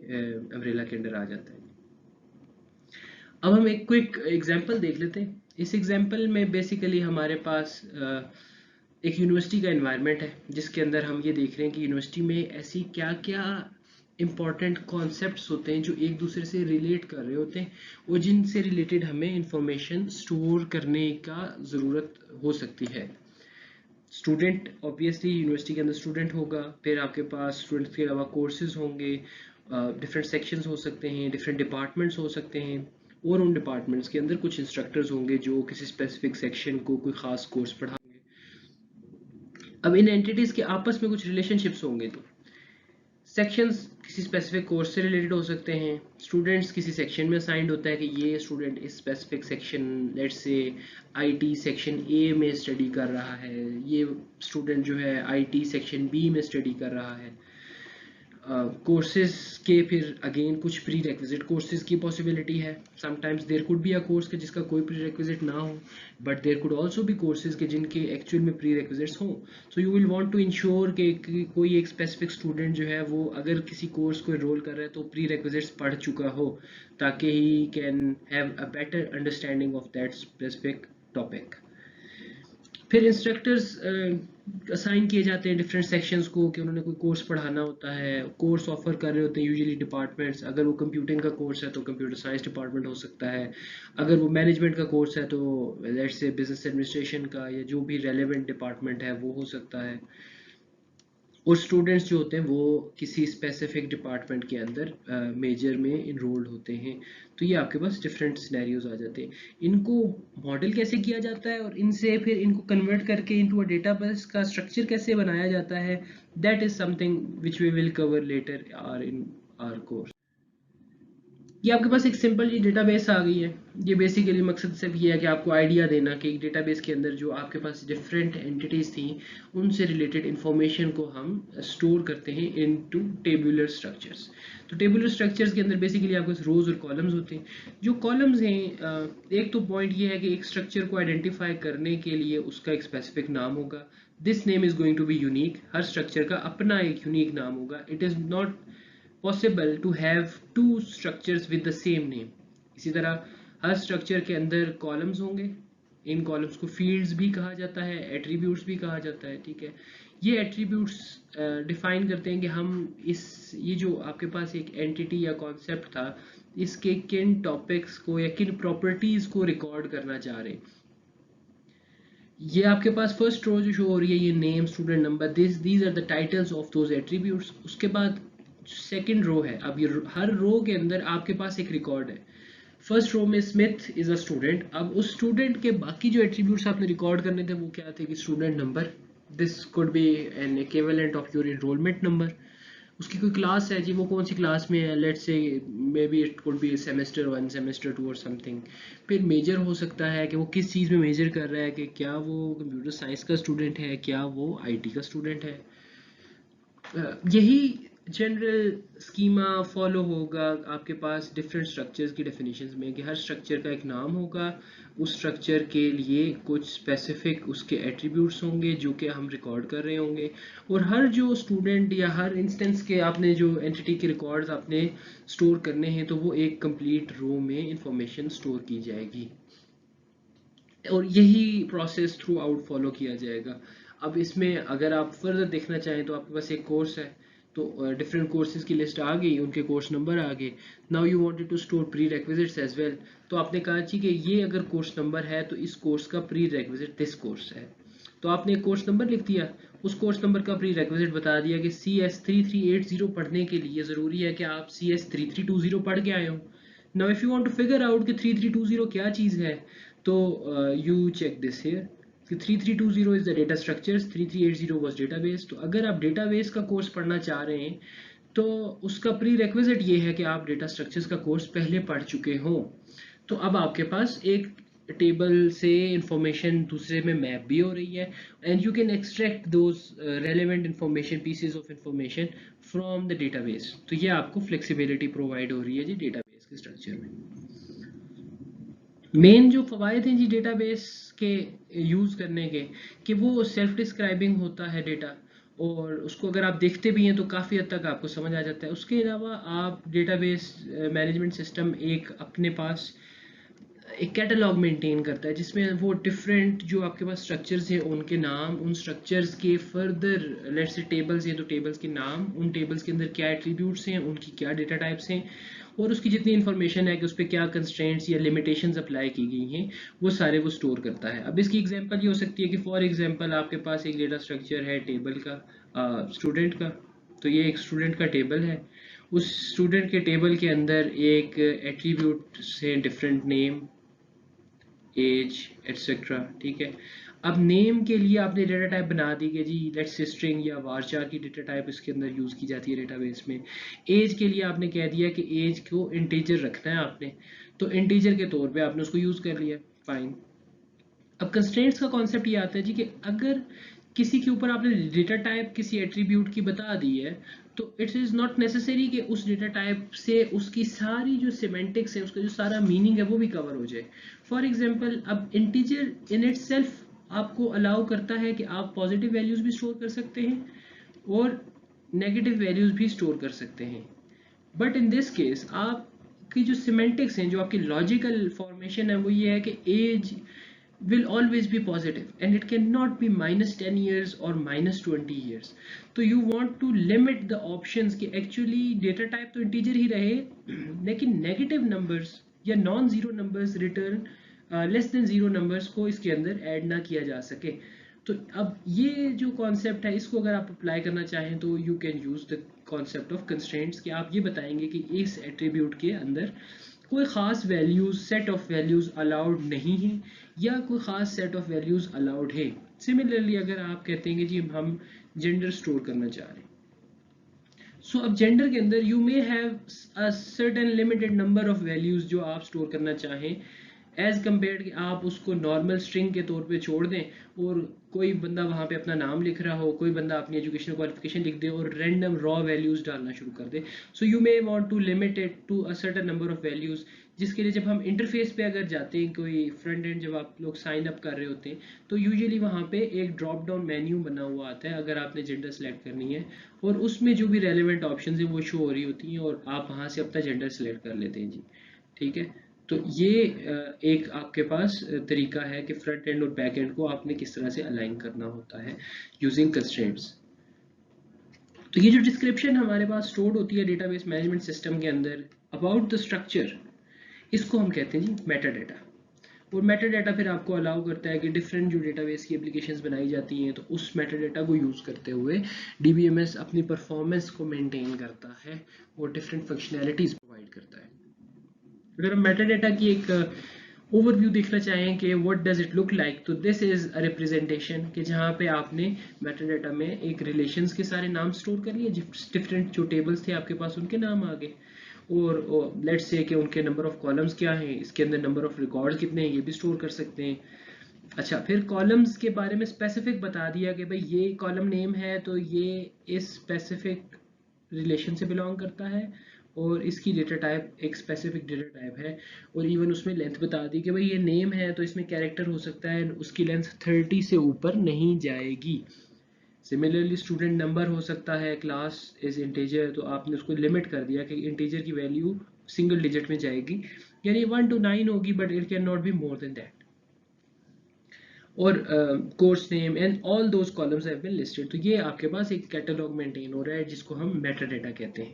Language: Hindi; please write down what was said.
अम्ब्रेला के अंडर आ जाता है। अब हम एक क्विक एग्जांपल देख लेते हैं। इस एग्जांपल में बेसिकली हमारे पास एक यूनिवर्सिटी का एनवायरनमेंट है जिसके अंदर हम ये देख रहे हैं कि यूनिवर्सिटी में ऐसी क्या क्या इम्पॉर्टेंट कॉन्सेप्ट्स होते हैं जो एक दूसरे से रिलेट कर रहे होते हैं और जिनसे रिलेटेड हमें इंफॉर्मेशन स्टोर करने का ज़रूरत हो सकती है। स्टूडेंट ऑब्वियसली यूनिवर्सिटी के अंदर स्टूडेंट होगा, फिर आपके पास स्टूडेंट्स के अलावा कोर्सेज होंगे, डिफरेंट सेक्शंस हो सकते हैं, डिफरेंट डिपार्टमेंट्स हो सकते हैं, और उन डिपार्टमेंट्स के अंदर कुछ इंस्ट्रक्टर्स होंगे जो किसी स्पेसिफिक सेक्शन को कोई खास कोर्स पढ़ाएंगे। अब इन एंटिटीज के आपस में कुछ रिलेशनशिप्स होंगे, तो सेक्शंस किसी स्पेसिफिक कोर्स से रिलेटेड हो सकते हैं, स्टूडेंट्स किसी सेक्शन में असाइंड होता है कि ये स्टूडेंट इस specific section let's say IT section A में स्टडी कर रहा है, ये स्टूडेंट जो है आईटी सेक्शन बी में स्टडी कर रहा है। कोर्सेज के फिर अगेन कुछ प्री रेक्विजिट कोर्सेज की पॉसिबिलिटी है। Sometimes there could be a course के जिसका कोई प्री रेक्विजिट ना हो, but there could also be courses के जिनके एक्चुअल में प्री रेक्विजिट्स हों। So you will want to ensure कि कोई एक स्पेसिफिक स्टूडेंट जो है वो अगर किसी कोर्स को एनरोल कर रहा है तो प्री रेक्विजिट्स पढ़ चुका हो, ताकि he can have a better understanding of that specific topic. फिर इंस्ट्रक्टर्स असाइन किए जाते हैं डिफरेंट सेक्शंस को कि उन्होंने कोई कोर्स पढ़ाना होता है, कोर्स ऑफर कर रहे होते हैं यूजुअली डिपार्टमेंट्स। अगर वो कंप्यूटिंग का कोर्स है तो कंप्यूटर साइंस डिपार्टमेंट हो सकता है, अगर वो मैनेजमेंट का कोर्स है तो लेट्स से बिजनेस एडमिनिस्ट्रेशन का या जो भी रेलेवेंट डिपार्टमेंट है वो हो सकता है। और स्टूडेंट्स जो होते हैं वो किसी स्पेसिफिक डिपार्टमेंट के अंदर मेजर में इनरोल्ड होते हैं। तो ये आपके पास डिफरेंट सिनेरियोज आ जाते हैं। इनको मॉडल कैसे किया जाता है और इनसे फिर इनको कन्वर्ट करके इनटू अ डेटाबेस का स्ट्रक्चर कैसे बनाया जाता है, that is something which we will cover later are in our course. ये आपके पास एक सिंपल जी डेटाबेस आ गई है। ये बेसिकली मकसद सिर्फ ये है कि आपको आइडिया देना कि एक डेटाबेस के अंदर जो आपके पास डिफरेंट एंटिटीज थी उनसे रिलेटेड इंफॉर्मेशन को हम स्टोर करते हैं इनटू टेबुलर स्ट्रक्चर्स। तो टेबुलर स्ट्रक्चर्स के अंदर बेसिकली आपके पास रोज और कॉलम्स होते हैं। जो कॉलम्स हैं, एक तो पॉइंट ये है कि एक स्ट्रक्चर को आइडेंटिफाई करने के लिए उसका एक स्पेसिफिक नाम होगा। This name is going to be unique. हर स्ट्रक्चर का अपना एक यूनिक नाम होगा। It is not possible to have two structures with the same name। इसी तरह हर स्ट्रक्चर के अंदर कॉलम्स होंगे, इन कॉलम्स को फील्ड्स भी कहा जाता है, एट्रीब्यूट्स भी कहा जाता है। ठीक है, ये एट्रीब्यूट्स डिफाइन करते हैं कि हम ये जो आपके पास एक एंटिटी या कॉन्सेप्ट था इसके किन टॉपिक्स को या किन प्रॉपर्टीज को रिकॉर्ड करना चाह रहे हैं। ये आपके पास फर्स्ट रो जो शो हो रही है, ये name, student number, these are the titles of those attributes. उसके बाद सेकंड रो है। अब ये हर रो के अंदर आपके पास एक रिकॉर्ड है। फर्स्ट रो में स्मिथ इज अ स्टूडेंट। अब उस स्टूडेंट के बाकी जो एट्रीब्यूट्स आपने रिकॉर्ड करने थे वो क्या थे कि student number, this could be N equivalent of your enrolment number. उसकी कोई क्लास है जी, वो कौन सी क्लास में है, let's say may be it could be semester 1 semester 2 और समथिंग। फिर मेजर हो सकता है कि वो किस चीज़ में मेजर कर रहा है, कि क्या वो कंप्यूटर साइंस का स्टूडेंट है, क्या वो आईटी का स्टूडेंट है। यही जनरल स्कीमा फॉलो होगा आपके पास डिफरेंट स्ट्रक्चर्स की डेफिनेशंस में, कि हर स्ट्रक्चर का एक नाम होगा, उस स्ट्रक्चर के लिए कुछ स्पेसिफिक उसके एट्रीब्यूट्स होंगे जो कि हम रिकॉर्ड कर रहे होंगे, और हर जो स्टूडेंट या हर इंस्टेंस के आपने जो एंटिटी के रिकॉर्ड्स आपने स्टोर करने हैं तो वो एक कंप्लीट रो में इंफॉर्मेशन स्टोर की जाएगी, और यही प्रोसेस थ्रू आउट फॉलो किया जाएगा। अब इसमें अगर आप फर्दर देखना चाहें तो आपके पास एक कोर्स है, तो डिफरेंट कोर्सेज की लिस्ट आ गई, उनके कोर्स नंबर आ गए। Now you wanted to store prerequisites as well. तो आपने कहा जी कि ये अगर कोर्स नंबर है तो इस कोर्स का प्री रेक्विजिट दिस कोर्स है, तो आपने एक कोर्स नंबर लिख दिया, उस कोर्स नंबर का प्री रेक्विजिट बता दिया कि CS3380 पढ़ने के लिए ज़रूरी है कि आप CS3320 पढ़ के आए हो। Now if you want to figure out कि 3320 क्या चीज़ है, तो यू चेक दिस हियर कि 3320 is the data structures, 3380 was database. तो अगर आप डेटाबेस का कोर्स पढ़ना चाह रहे हैं तो उसका प्री रिक्विजिट ये है कि आप डेटा स्ट्रक्चर्स का कोर्स पहले पढ़ चुके हो। तो अब आपके पास एक टेबल से इंफॉर्मेशन दूसरे में मैप भी हो रही है, and you can extract those relevant information, pieces of information from the database. तो ये आपको फ्लेक्सिबिलिटी प्रोवाइड हो रही है जी डेटाबेस के स्ट्रक्चर में। मेन जो फ़वायद हैं जी डेटाबेस के यूज़ करने के, कि वो सेल्फ डिस्क्राइबिंग होता है डेटा, और उसको अगर आप देखते भी हैं तो काफ़ी हद तक आपको समझ आ जाता है। उसके अलावा आप डेटाबेस मैनेजमेंट सिस्टम एक अपने पास एक कैटलॉग मेंटेन करता है जिसमें वो डिफरेंट जो आपके पास स्ट्रक्चर्स हैं उनके नाम, उन स्ट्रक्चर्स के फर्दर लेट्स से टेबल्स हैं तो टेबल्स के नाम, उन टेबल्स के अंदर क्या एट्रीब्यूट्स हैं, उनकी क्या डेटा टाइप्स हैं और उसकी जितनी इन्फॉर्मेशन है कि उस पर क्या कंस्ट्रेंट्स या लिमिटेशंस अप्लाई की गई हैं वो सारे वो स्टोर करता है। अब इसकी एग्जांपल ये हो सकती है कि फॉर एग्जांपल आपके पास एक डेटा स्ट्रक्चर है टेबल का, स्टूडेंट का। तो ये एक स्टूडेंट का टेबल है। उस स्टूडेंट के टेबल के अंदर एक एट्रीब्यूट से डिफरेंट नेम, एज एटसेट्रा, ठीक है। अब नेम के लिए आपने डेटा टाइप बना दी कि जी लेट्स से स्ट्रिंग या वारचार की डेटा टाइप इसके अंदर यूज़ की जाती है डेटाबेस में। एज के लिए आपने कह दिया कि एज को इंटीजर रखना है आपने, तो इंटीजर के तौर पे आपने उसको यूज़ कर लिया, फाइन। अब कंस्ट्रेंट्स का कॉन्सेप्ट ये आता है जी कि अगर किसी के ऊपर आपने डेटा टाइप किसी एट्रीब्यूट की बता दी है तो इट इज़ नॉट नेसेसरी कि उस डेटा टाइप से उसकी सारी जो सिमेंटिक्स है, उसका जो सारा मीनिंग है वो भी कवर हो जाए। फॉर एग्जांपल अब इंटीजर इन इट सेल्फ आपको अलाउ करता है कि आप पॉजिटिव वैल्यूज भी स्टोर कर सकते हैं और नेगेटिव वैल्यूज भी स्टोर कर सकते हैं। बट इन दिस केस आपकी जो सिमेंटिक्स हैं, जो आपकी लॉजिकल फॉर्मेशन है वो ये है कि as will always be positive and it cannot be -10 years or -20 years. तो you want to limit the options कि actually data type तो integer ही रहे लेकिन negative numbers या non zero numbers return less than zero numbers को इसके अंदर ऐड ना किया जा सके। तो अब ये जो कॉन्सेप्ट है इसको अगर आप अप्लाई करना चाहें तो you can use the concept of constraints कि आप ये बताएंगे कि इस एट्रीब्यूट के अंदर कोई ख़ास values set of values allowed नहीं है या कोई ख़ास सेट ऑफ वैल्यूज़ अलाउड है। सिमिलरली अगर आप कहते हैं कि जी हम जेंडर स्टोर करना चाह रहे हैं, सो अब जेंडर के अंदर you may have a certain limited number of values जो आप स्टोर करना चाहें एज कम्पेयर कि आप उसको नॉर्मल स्ट्रिंग के तौर पे छोड़ दें और कोई बंदा वहाँ पे अपना नाम लिख रहा हो, कोई बंदा अपनी एजुकेशनल क्वालिफिकेशन लिख दे और रैंडम रॉ वैल्यूज़ डालना शुरू कर दे। So you may want to limit it to a certain number of values, जिसके लिए जब हम इंटरफेस पे अगर जाते हैं, कोई फ्रंट एंड जब आप लोग साइन अप कर रहे होते हैं तो यूजुअली वहाँ पे एक ड्रॉप डाउन मेन्यू बना हुआ आता है अगर आपने जेंडर सेलेक्ट करनी है और उसमें जो भी रेलिवेंट ऑप्शन है वो शो हो रही होती हैं और आप वहाँ से अपना जेंडर सेलेक्ट कर लेते हैं जी, ठीक है। तो ये एक आपके पास तरीका है कि फ्रंट एंड और बैक एंड को आपने किस तरह से अलाइन करना होता है यूजिंग कंस्ट्रेंट्स। तो ये जो डिस्क्रिप्शन हमारे पास स्टोर्ड होती है डेटाबेस मैनेजमेंट सिस्टम के अंदर अबाउट द स्ट्रक्चर, इसको हम कहते हैं जी मेटा डाटा। और मेटा डाटा फिर आपको अलाउ करता है कि डिफरेंट जो डेटाबेस की एप्लीकेशंस बनाई जाती हैं तो उस मेटा डाटा को यूज़ करते हुए डीबीएमएस अपनी परफॉर्मेंस को मेंटेन करता है और डिफरेंट फंक्शनैलिटीज़ प्रोवाइड करता है। अगर हम मेटा डाटा की एक ओवरव्यू देखना चाहें कि what does it look like, तो दिस इज अ रिप्रेजेंटेशन कि जहाँ पे आपने मेटा डाटा में एक रिलेशंस के सारे नाम स्टोर कर लिए, डिफरेंट जो टेबल्स थे आपके पास उनके नाम आ गए और लेट्स से कि उनके नंबर ऑफ कॉलम्स क्या हैं, इसके अंदर नंबर ऑफ रिकॉर्ड्स कितने हैं ये भी स्टोर कर सकते हैं। अच्छा, फिर कॉलम्स के बारे में स्पेसिफिक बता दिया कि भाई ये कॉलम नेम है तो ये इस स्पेसिफिक रिलेशन से बिलोंग करता है और इसकी डेटा टाइप एक स्पेसिफिक डेटा टाइप है और इवन उसमें लेंथ बता दी कि भाई ये नेम है तो इसमें कैरेक्टर हो सकता है, उसकी लेंथ 30 से ऊपर नहीं जाएगी। सिमिलरली स्टूडेंट नंबर हो सकता है, क्लास इज इंटीजर तो आपने उसको लिमिट कर दिया कि इंटीजर की वैल्यू सिंगल डिजिट में जाएगी, यानी 1 to 9 होगी but it can not be more than that. और course name and all those columns have been listed. तो ये आपके पास एक कैटलॉग मेंटेन हो रहा है जिसको हम मेटा डाटा कहते हैं।